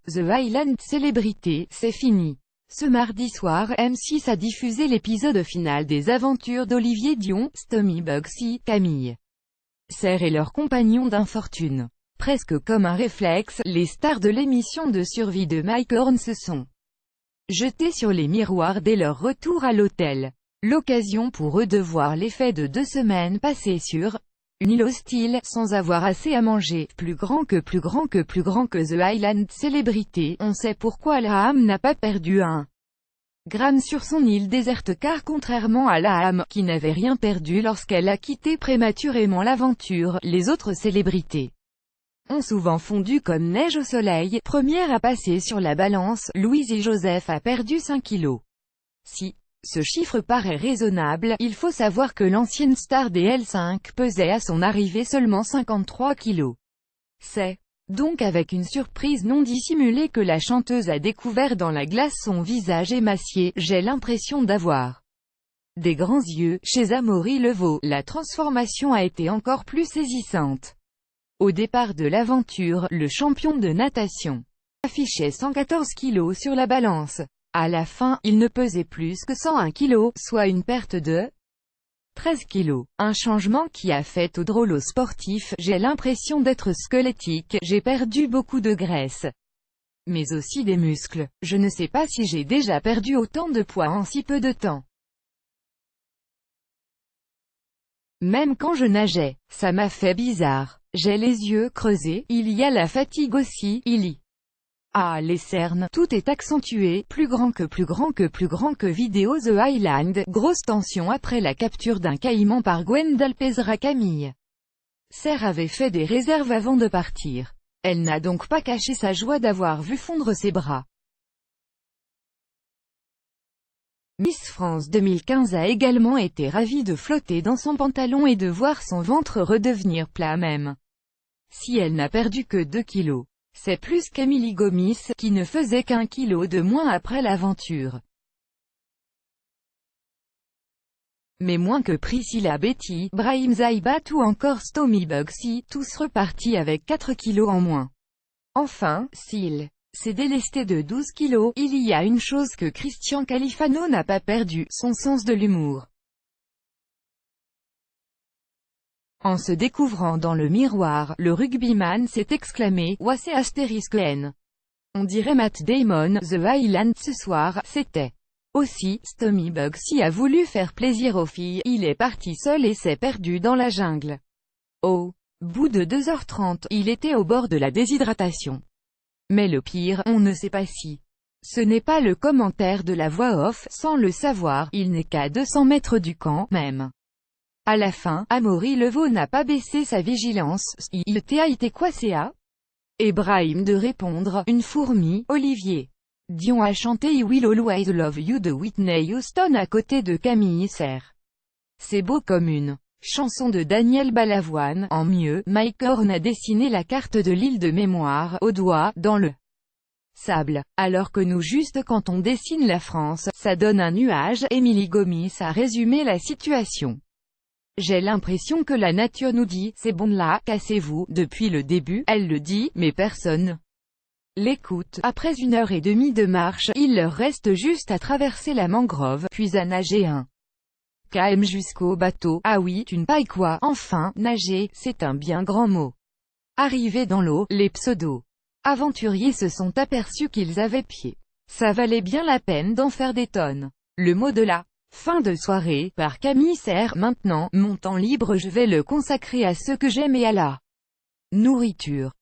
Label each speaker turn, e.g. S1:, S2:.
S1: The Island Célébrité, c'est fini. Ce mardi soir, M6 a diffusé l'épisode final des aventures d'Olivier Dion, Stomy Bugsy, Camille Serre et leurs compagnons d'infortune. Presque comme un réflexe, les stars de l'émission de survie de Mike Horn se sont jetées sur les miroirs dès leur retour à l'hôtel. L'occasion pour eux de voir l'effet de 2 semaines passées sur une île hostile, sans avoir assez à manger. Plus grand que The Island Célébrité, on sait pourquoi Graham n'a pas perdu un gramme sur son île déserte, car contrairement à Graham, qui n'avait rien perdu lorsqu'elle a quitté prématurément l'aventure, les autres célébrités ont souvent fondu comme neige au soleil. Première à passer sur la balance, Louise et Joseph a perdu 5 kilos. Si ce chiffre paraît raisonnable, il faut savoir que l'ancienne star des L5 pesait à son arrivée seulement 53 kilos. C'est donc avec une surprise non dissimulée que la chanteuse a découvert dans la glace son visage émacié. J'ai l'impression d'avoir des grands yeux. Chez Amaury Levaux, la transformation a été encore plus saisissante. Au départ de l'aventure, le champion de natation affichait 114 kilos sur la balance. À la fin, il ne pesait plus que 101 kilos, soit une perte de 13 kilos. Un changement qui a fait au drôle aux sportifs. J'ai l'impression d'être squelettique, j'ai perdu beaucoup de graisse, mais aussi des muscles. Je ne sais pas si j'ai déjà perdu autant de poids en si peu de temps. Même quand je nageais, ça m'a fait bizarre. J'ai les yeux creusés, il y a la fatigue aussi, il y a les cernes, tout est accentué, plus grand que vidéo The Island, grosse tension après la capture d'un caïman par Gwendal Pesra. Camille Serre avait fait des réserves avant de partir. Elle n'a donc pas caché sa joie d'avoir vu fondre ses bras. Miss France 2015 a également été ravie de flotter dans son pantalon et de voir son ventre redevenir plat. Même si elle n'a perdu que 2 kilos. C'est plus qu'Emily Gomis, qui ne faisait qu'1 kilo de moins après l'aventure. Mais moins que Priscilla Betty, Brahim Zaibat ou encore Stomy Bugsy, tous repartis avec 4 kilos en moins. Enfin, s'il s'est délesté de 12 kilos, il y a une chose que Christian Califano n'a pas perdu, son sens de l'humour. En se découvrant dans le miroir, le rugbyman s'est exclamé « Ouah, c'est *N. On dirait Matt Damon. » The Island ce soir, c'était aussi Stomy Bugsy a voulu faire plaisir aux filles, il est parti seul et s'est perdu dans la jungle. Au bout de 2h30, il était au bord de la déshydratation. Mais le pire, on ne sait pas si ce n'est pas le commentaire de la voix off. Sans le savoir, il n'est qu'à 200 mètres du camp, même. À la fin, Amaury Levaux n'a pas baissé sa vigilance. Il t'a été quoi CA? Et Brahim de répondre, une fourmi. Olivier Dion a chanté I Will Always Love You de Whitney Houston à côté de Camille Serre. C'est beau comme une chanson de Daniel Balavoine. En mieux, Mike Horn a dessiné la carte de l'île de mémoire, au doigt, dans le sable. Alors que nous, juste quand on dessine la France, ça donne un nuage. Emily Gomis a résumé la situation. J'ai l'impression que la nature nous dit, c'est bon là, cassez-vous. Depuis le début, elle le dit, mais personne l'écoute. Après 1h30 de marche, il leur reste juste à traverser la mangrove, puis à nager 1 km jusqu'au bateau. Ah oui, tu ne pailles quoi? Enfin, nager, c'est un bien grand mot. Arrivés dans l'eau, les pseudo-aventuriers se sont aperçus qu'ils avaient pied. Ça valait bien la peine d'en faire des tonnes. Le mot de la fin de soirée, par Camille Serre. Maintenant, mon temps libre je vais le consacrer à ce que j'aime et à la nourriture.